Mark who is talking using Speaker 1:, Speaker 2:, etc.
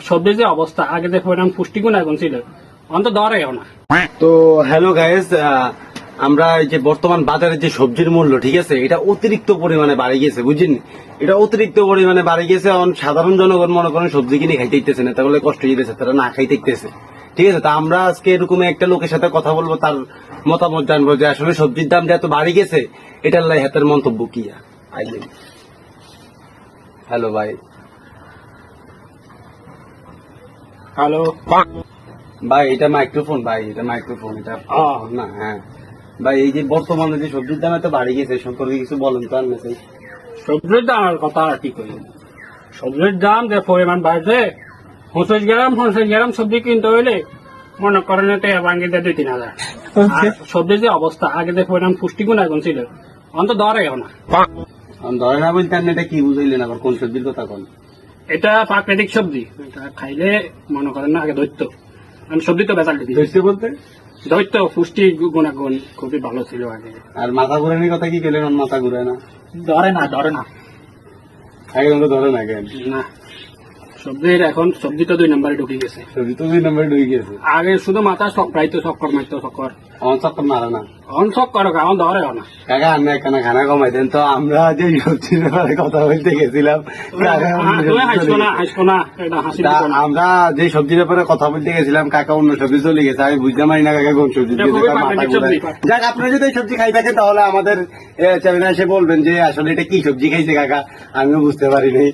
Speaker 1: সবজির যে অবস্থা আগে যে পরিমাণ পুষ্টিগুণ এখন ছিল অন্তত ধরেও না।
Speaker 2: তো হ্যালো গাইস, আমরা এই যে বর্তমান বাজারে যে সবজির মূল্য, ঠিক আছে, এটা অতিরিক্ত পরিমাণে বাড়ে গেছে, বুঝছেন? এটা অতিরিক্ত পরিমাণে বাড়ে গেছে। এখন সাধারণ জনগণ মনে করেন সবজি কিনে খাইতে ইতেছে না, তাহলে কষ্ট হইতেছে, তারা না খাইতে ইতেছে, ঠিক আছে। তা আমরা আজকে এরকম একটা লোকের সাথে কথা বলবো, তার মতামত জানবো যে আসলে সবজির দাম যে এত বাড়ে গেছে এটার লাই হাতের মন্তব্য কি। আইলেন, হ্যালো ভাই।
Speaker 1: হ্যালো
Speaker 2: ভাই এটা মাইক্রোফোন, ভাই এটা মাইক্রোফোন, এটা না। হ্যাঁ ভাই, এই যে বর্তমানে যে সবজির দাম এত বাড়ে গেছে সম্পর্কে কিছু বলেন তো। আর মেসেজ
Speaker 1: সবজির দামের কথা আর কি করি, সবজির দাম যে পরিমাণ বাড়ছে 50 গ্রাম সবজি কিনতে হইলে মনে করেন ভাঙ্গি দেয় 2-3 হাজার। আর সবজির যে অবস্থা আগে যে পরিমাণ পুষ্টিগুণ এখন ছিল অন্তত ধরেও না।
Speaker 2: ধরে না বলতে আপনি এটা কি বুঝাইলেন, আবার কোন সবজির কথা কোন?
Speaker 1: এটা প্রাকৃতিক সবজি, এটা খাইলে মনে করেন না আগে দৈত্য, আমি সবজি তো বেচাল দিই
Speaker 2: দৈত্য বলতে
Speaker 1: দৈত্য পুষ্টি গুণাগুণ খুবই ভালো ছিল আগে।
Speaker 2: আর মাথা ঘুরানোর কথা কি কেলেন? মাথা ঘুরায় না,
Speaker 1: ধরে না
Speaker 2: একদম তো ধরে না কেন?
Speaker 1: না সবজির এখন সবজি তো 2 নম্বরে ঢুকে গেছে।
Speaker 2: সবজি তো 2 নম্বরে ঢুকে গেছে।
Speaker 1: আগে শুধু মাথা চক্রাইতো চক্কর মারতো চক্কর,
Speaker 2: আমার চক্কর মারে না
Speaker 1: এখন চক্কর এখন ধরেও না।
Speaker 2: কাকা, আপনি একখানা খানা কমাই দেন তো। আমরা যে সবজির ব্যাপারে কথা বলতে গেছিলাম, কাকা
Speaker 1: তুমি হাসবো না, এটা হাসি
Speaker 2: তা আমরা যে সবজির ব্যাপারে কথা বলতে গেছিলাম, কাকা অন্য সবজি চলে গেছে। আমি বুঝতে পারি না কাকা কোন সবজি
Speaker 1: এটা খুবই প্রাকৃতিক সবজি।
Speaker 2: যাক, আপনারা যদি এই সবজি খাই থাকেন তাহলে আমাদের চ্যানেলে এসে বলবেন যে আসলে এটা কি সবজি খাইছে কাকা, আমিও বুঝতে পারি নাই।